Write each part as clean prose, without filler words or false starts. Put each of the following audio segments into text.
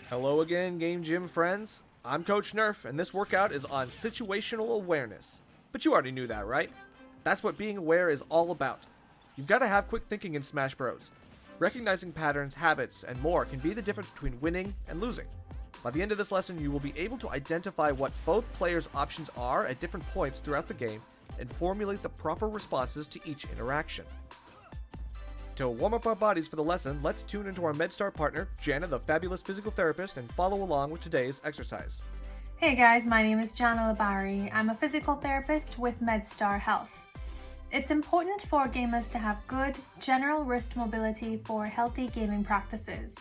Hello again, Game Gym friends. I'm Coach Nerf, and this workout is on situational awareness. But you already knew that, right? That's what being aware is all about. You've got to have quick thinking in Smash Bros. Recognizing patterns, habits, and more can be the difference between winning and losing. By the end of this lesson, you will be able to identify what both players' options are at different points throughout the game and formulate the proper responses to each interaction. To warm up our bodies for the lesson, let's tune into our MedStar partner, Jana, the fabulous physical therapist, and follow along with today's exercise. Hey guys, my name is Jana Labari. I'm a physical therapist with MedStar Health. It's important for gamers to have good, general wrist mobility for healthy gaming practices.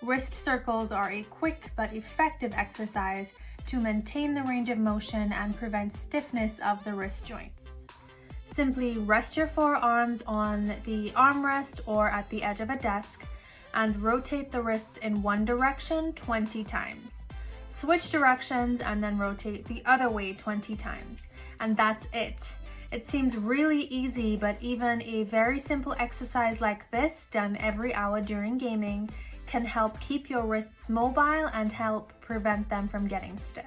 Wrist circles are a quick but effective exercise to maintain the range of motion and prevent stiffness of the wrist joints. Simply rest your forearms on the armrest or at the edge of a desk and rotate the wrists in one direction 20 times. Switch directions and then rotate the other way 20 times. And that's it. It seems really easy, but even a very simple exercise like this, done every hour during gaming, can help keep your wrists mobile and help prevent them from getting stiff.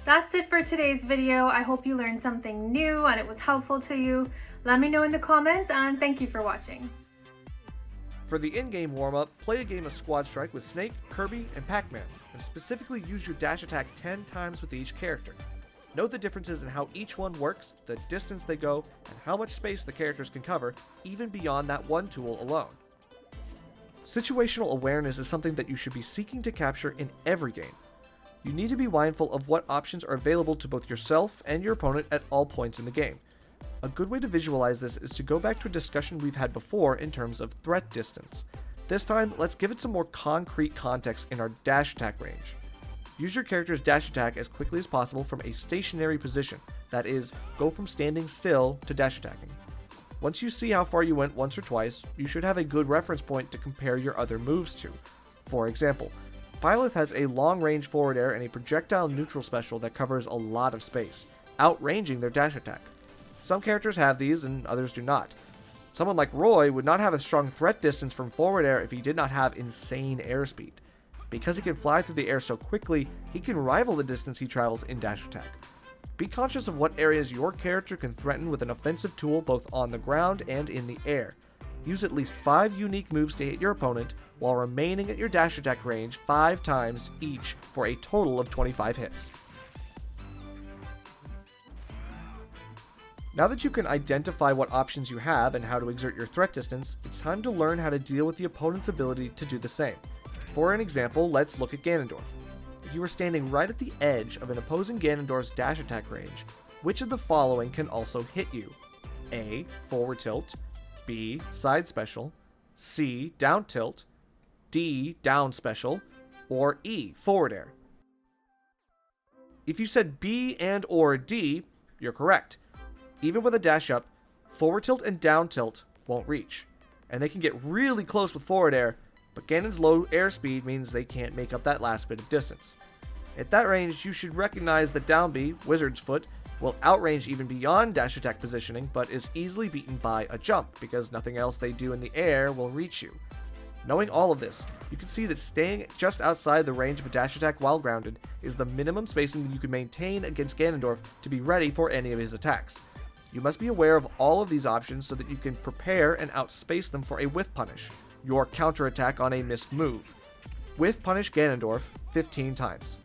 That's it for today's video. I hope you learned something new and it was helpful to you. Let me know in the comments, and thank you for watching. For the in-game warm-up, play a game of Squad Strike with Snake, Kirby, and Pac-Man, and specifically use your dash attack 10 times with each character. Note the differences in how each one works, the distance they go, and how much space the characters can cover, even beyond that one tool alone. Situational awareness is something that you should be seeking to capture in every game. You need to be mindful of what options are available to both yourself and your opponent at all points in the game. A good way to visualize this is to go back to a discussion we've had before in terms of threat distance. This time, let's give it some more concrete context in our dash attack range. Use your character's dash attack as quickly as possible from a stationary position, that is, go from standing still to dash attacking. Once you see how far you went once or twice, you should have a good reference point to compare your other moves to. For example, Byleth has a long-range forward air and a projectile neutral special that covers a lot of space, outranging their dash attack. Some characters have these and others do not. Someone like Roy would not have a strong threat distance from forward air if he did not have insane airspeed. Because he can fly through the air so quickly, he can rival the distance he travels in dash attack. Be conscious of what areas your character can threaten with an offensive tool both on the ground and in the air. Use at least 5 unique moves to hit your opponent while remaining at your dash attack range 5 times each for a total of 25 hits. Now that you can identify what options you have and how to exert your threat distance, it's time to learn how to deal with the opponent's ability to do the same. For an example, let's look at Ganondorf. If you were standing right at the edge of an opposing Ganondorf's dash attack range, which of the following can also hit you? A. Forward tilt, B. Side special, C. Down tilt, D. Down special, or E. Forward air. If you said B and or D, you're correct. Even with a dash up, forward tilt and down tilt won't reach, and they can get really close with forward air, but Ganon's low airspeed means they can't make up that last bit of distance. At that range, you should recognize that down B, Wizard's Foot, will outrange even beyond dash attack positioning, but is easily beaten by a jump, because nothing else they do in the air will reach you. Knowing all of this, you can see that staying just outside the range of a dash attack while grounded is the minimum spacing that you can maintain against Ganondorf to be ready for any of his attacks. You must be aware of all of these options so that you can prepare and outspace them for a Whiff Punish, your counterattack on a missed move. Whiff Punish Ganondorf 15 times.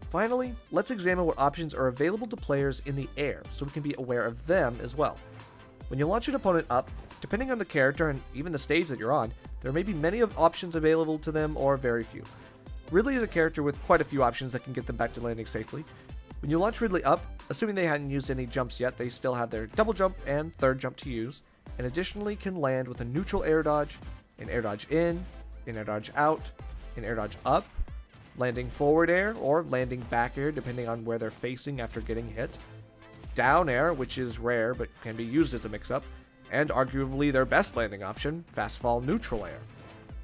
Finally, let's examine what options are available to players in the air so we can be aware of them as well. When you launch an opponent up, depending on the character and even the stage that you're on, there may be many options available to them or very few. Ridley is a character with quite a few options that can get them back to landing safely. When you launch Ridley up, assuming they hadn't used any jumps yet, they still have their double jump and third jump to use, and additionally can land with a neutral air dodge, an air dodge in, an air dodge out, an air dodge up, landing forward air or landing back air depending on where they're facing after getting hit, down air, which is rare but can be used as a mix-up, and arguably their best landing option, fast fall neutral air.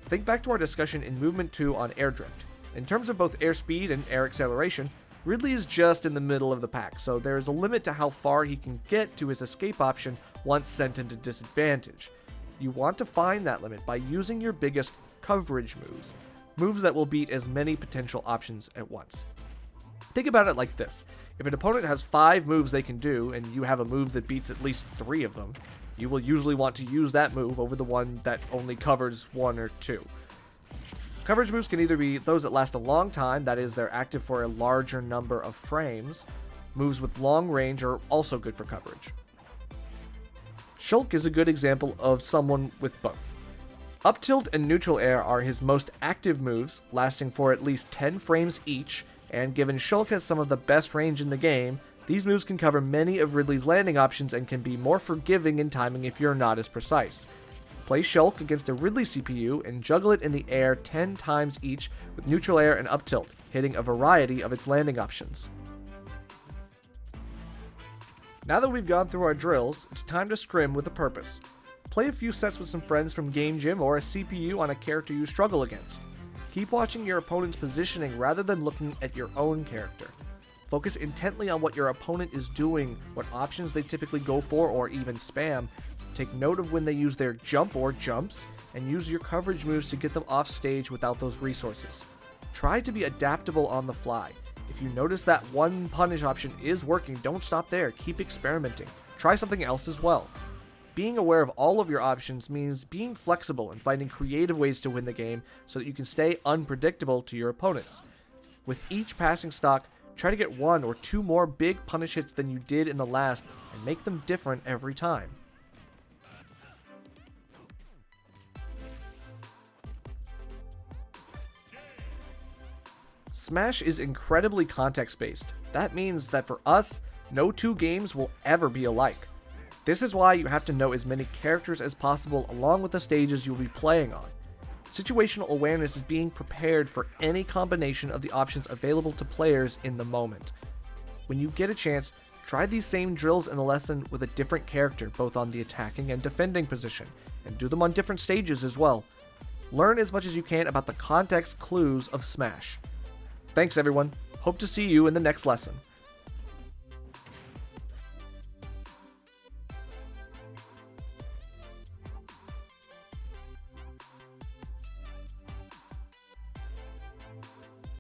Think back to our discussion in Movement 2 on air drift. In terms of both airspeed and air acceleration, Ridley is just in the middle of the pack, so there is a limit to how far he can get to his escape option once sent into disadvantage. You want to find that limit by using your biggest coverage moves that will beat as many potential options at once. Think about it like this. If an opponent has 5 moves they can do, and you have a move that beats at least 3 of them, you will usually want to use that move over the one that only covers 1 or 2. Coverage moves can either be those that last a long time, that is, they're active for a larger number of frames. Moves with long range are also good for coverage. Shulk is a good example of someone with both. Up tilt and neutral air are his most active moves, lasting for at least 10 frames each, and given Shulk has some of the best range in the game, these moves can cover many of Ridley's landing options and can be more forgiving in timing if you're not as precise. Play Shulk against a Ridley CPU and juggle it in the air 10 times each with neutral air and up tilt, hitting a variety of its landing options. Now that we've gone through our drills, it's time to scrim with a purpose. Play a few sets with some friends from Game Gym or a CPU on a character you struggle against. Keep watching your opponent's positioning rather than looking at your own character. Focus intently on what your opponent is doing, what options they typically go for or even spam. Take note of when they use their jump or jumps, and use your coverage moves to get them off stage without those resources. Try to be adaptable on the fly. If you notice that one punish option is working, don't stop there. Keep experimenting. Try something else as well. Being aware of all of your options means being flexible and finding creative ways to win the game so that you can stay unpredictable to your opponents. With each passing stock, try to get 1 or 2 more big punish hits than you did in the last and make them different every time. Smash is incredibly context-based. That means that for us, no 2 games will ever be alike. This is why you have to know as many characters as possible along with the stages you'll be playing on. Situational awareness is being prepared for any combination of the options available to players in the moment. When you get a chance, try these same drills in the lesson with a different character, both on the attacking and defending position, and do them on different stages as well. Learn as much as you can about the context clues of Smash. Thanks everyone, hope to see you in the next lesson.